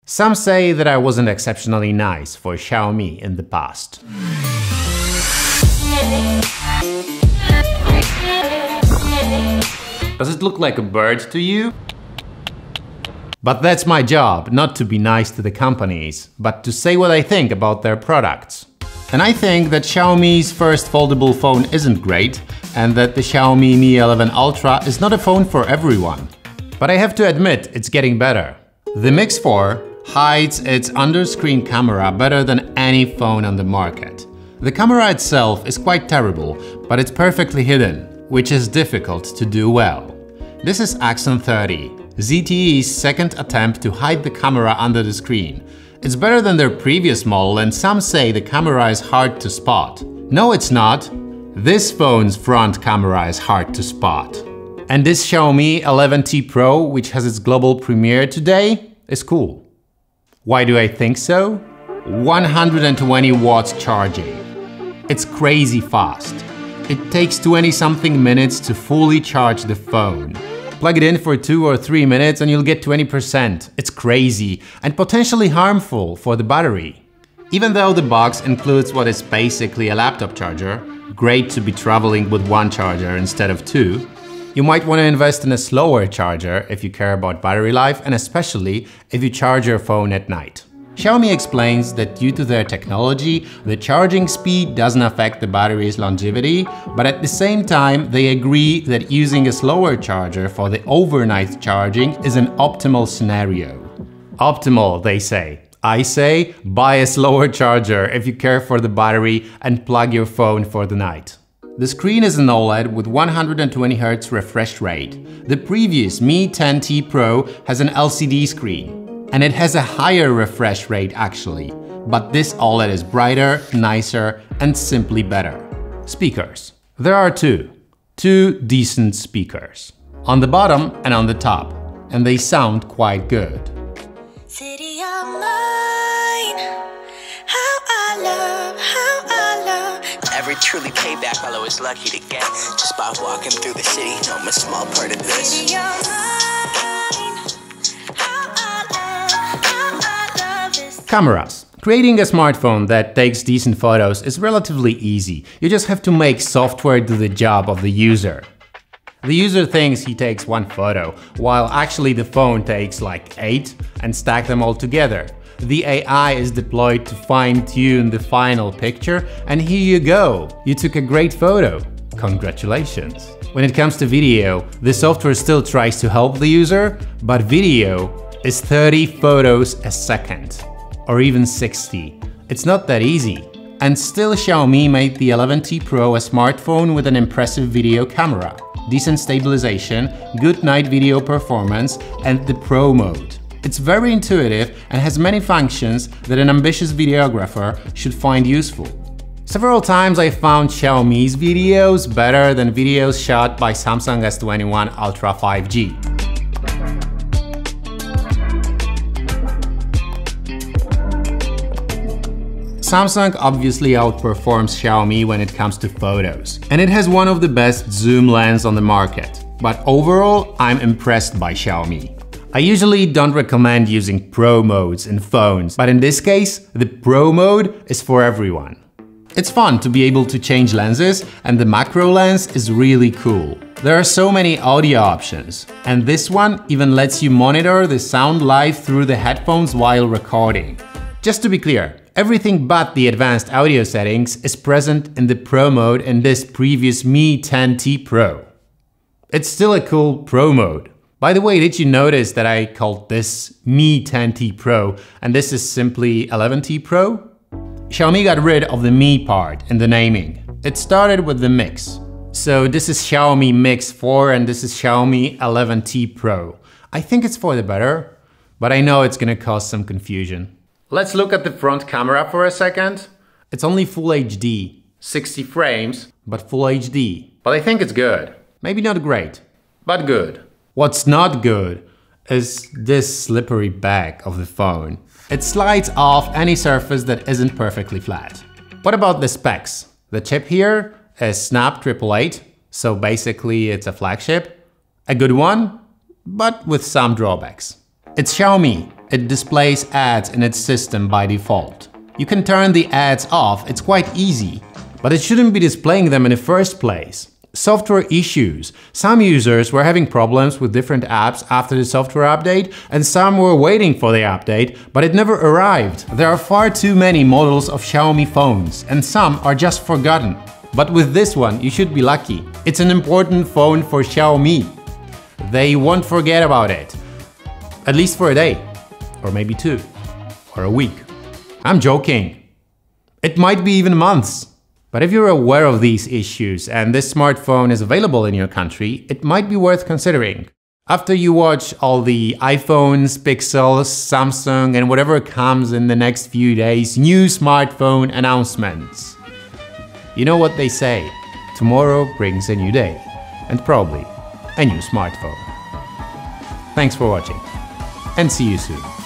Some say that I wasn't exceptionally nice for Xiaomi in the past. Does it look like a bird to you? But that's my job, not to be nice to the companies, but to say what I think about their products. And I think that Xiaomi's first foldable phone isn't great, and that the Xiaomi Mi 11 Ultra is not a phone for everyone. But I have to admit, it's getting better. The Mix 4 hides its under-screen camera better than any phone on the market. The camera itself is quite terrible, but it's perfectly hidden, which is difficult to do well. This is Axon 30, ZTE's second attempt to hide the camera under the screen. It's better than their previous model, and some say the camera is hard to spot. No, it's not. This phone's front camera is hard to spot. And this Xiaomi 11T Pro, which has its global premiere today, is cool. Why do I think so? 120 watts charging. It's crazy fast. It takes 20-something minutes to fully charge the phone. Plug it in for 2 or 3 minutes and you'll get 20%. It's crazy and potentially harmful for the battery. Even though the box includes what is basically a laptop charger, great to be traveling with one charger instead of two, you might want to invest in a slower charger if you care about battery life and especially if you charge your phone at night. Xiaomi explains that due to their technology, the charging speed doesn't affect the battery's longevity, but at the same time, they agree that using a slower charger for the overnight charging is an optimal scenario. Optimal, they say. I say, buy a slower charger if you care for the battery and plug your phone for the night. The screen is an OLED with 120Hz refresh rate. The previous Mi 10T Pro has an LCD screen. And it has a higher refresh rate actually, but this OLED is brighter, nicer, and simply better. Speakers. There are two decent speakers. On the bottom and on the top, and they sound quite good. City of mine, how I love. Every truly payback fellow is lucky to get just by walking through the city. No, I'm a small part of this. City of mine. Cameras. Creating a smartphone that takes decent photos is relatively easy. You just have to make software do the job of the user. The user thinks he takes one photo, while actually the phone takes like 8 and stack them all together. The AI is deployed to fine-tune the final picture, and here you go! You took a great photo. Congratulations! When it comes to video, the software still tries to help the user, but video is 30 photos a second. Or even 60. It's not that easy. And still Xiaomi made the 11T Pro a smartphone with an impressive video camera, decent stabilization, good night video performance, and the Pro mode. It's very intuitive and has many functions that an ambitious videographer should find useful. Several times I found Xiaomi's videos better than videos shot by Samsung S21 Ultra 5G. Samsung obviously outperforms Xiaomi when it comes to photos, and it has one of the best zoom lens on the market. But overall, I'm impressed by Xiaomi. I usually don't recommend using Pro modes in phones, but in this case, the Pro mode is for everyone. It's fun to be able to change lenses, and the macro lens is really cool. There are so many audio options, and this one even lets you monitor the sound live through the headphones while recording. Just to be clear, everything but the advanced audio settings is present in the Pro mode in this previous Mi 10T Pro. It's still a cool Pro mode. By the way, did you notice that I called this Mi 10T Pro and this is simply 11T Pro? Xiaomi got rid of the Mi part in the naming. It started with the Mix. So this is Xiaomi Mix 4 and this is Xiaomi 11T Pro. I think it's for the better, but I know it's gonna cause some confusion. Let's look at the front camera for a second. It's only Full HD, 60 frames, but Full HD. But I think it's good. Maybe not great, but good. What's not good is this slippery back of the phone. It slides off any surface that isn't perfectly flat. What about the specs? The chip here is Snap 888, so basically it's a flagship. A good one, but with some drawbacks. It's Xiaomi. It displays ads in its system by default. You can turn the ads off, it's quite easy, but it shouldn't be displaying them in the first place. Software issues. Some users were having problems with different apps after the software update, and some were waiting for the update, but it never arrived. There are far too many models of Xiaomi phones, and some are just forgotten. But with this one, you should be lucky. It's an important phone for Xiaomi. They won't forget about it. At least for a day, or maybe 2, or a week. I'm joking. It might be even months. But if you're aware of these issues and this smartphone is available in your country, it might be worth considering. After you watch all the iPhones, Pixels, Samsung and whatever comes in the next few days, new smartphone announcements. You know what they say, tomorrow brings a new day, and probably a new smartphone. Thanks for watching, and see you soon.